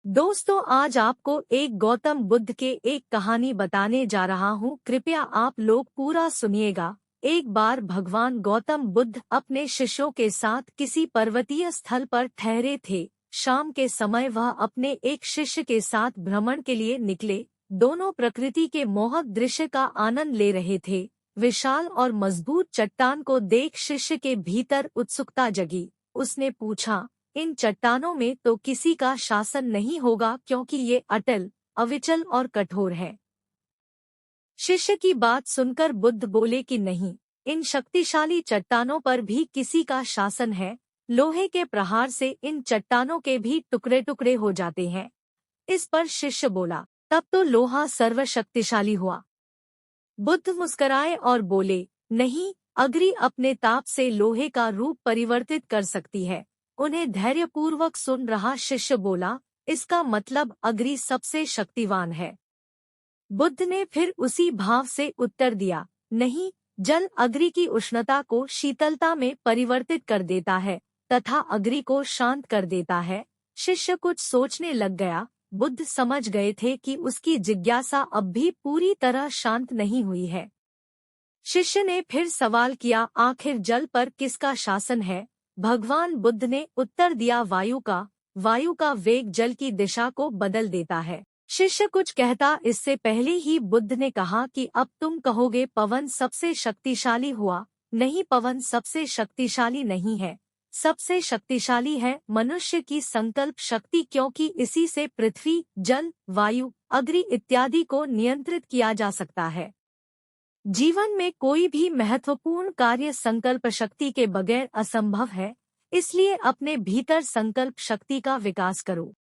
दोस्तों, आज आपको एक गौतम बुद्ध के एक कहानी बताने जा रहा हूँ। कृपया आप लोग पूरा सुनिएगा। एक बार भगवान गौतम बुद्ध अपने शिष्यों के साथ किसी पर्वतीय स्थल पर ठहरे थे। शाम के समय वह अपने एक शिष्य के साथ भ्रमण के लिए निकले। दोनों प्रकृति के मोहक दृश्य का आनंद ले रहे थे। विशाल और मजबूत चट्टान को देख शिष्य के भीतर उत्सुकता जगी। उसने पूछा, इन चट्टानों में तो किसी का शासन नहीं होगा, क्योंकि ये अटल, अविचल और कठोर है। शिष्य की बात सुनकर बुद्ध बोले कि नहीं, इन शक्तिशाली चट्टानों पर भी किसी का शासन है। लोहे के प्रहार से इन चट्टानों के भी टुकड़े टुकड़े हो जाते हैं। इस पर शिष्य बोला, तब तो लोहा सर्वशक्तिशाली हुआ। बुद्ध मुस्कराए और बोले, नहीं, अग्नि अपने ताप से लोहे का रूप परिवर्तित कर सकती है। उन्हें धैर्यपूर्वक सुन रहा शिष्य बोला, इसका मतलब अग्नि सबसे शक्तिवान है। बुद्ध ने फिर उसी भाव से उत्तर दिया, नहीं, जल अग्नि की उष्णता को शीतलता में परिवर्तित कर देता है तथा अग्नि को शांत कर देता है। शिष्य कुछ सोचने लग गया। बुद्ध समझ गए थे कि उसकी जिज्ञासा अब भी पूरी तरह शांत नहीं हुई है। शिष्य ने फिर सवाल किया, आखिर जल पर किसका शासन है? भगवान बुद्ध ने उत्तर दिया, वायु का। वायु का वेग जल की दिशा को बदल देता है। शिष्य कुछ कहता इससे पहले ही बुद्ध ने कहा कि अब तुम कहोगे पवन सबसे शक्तिशाली हुआ। नहीं, पवन सबसे शक्तिशाली नहीं है। सबसे शक्तिशाली है मनुष्य की संकल्प शक्ति, क्योंकि इसी से पृथ्वी, जल, वायु, अग्नि इत्यादि को नियंत्रित किया जा सकता है। जीवन में कोई भी महत्वपूर्ण कार्य संकल्प शक्ति के बगैर असंभव है। इसलिए अपने भीतर संकल्प शक्ति का विकास करो।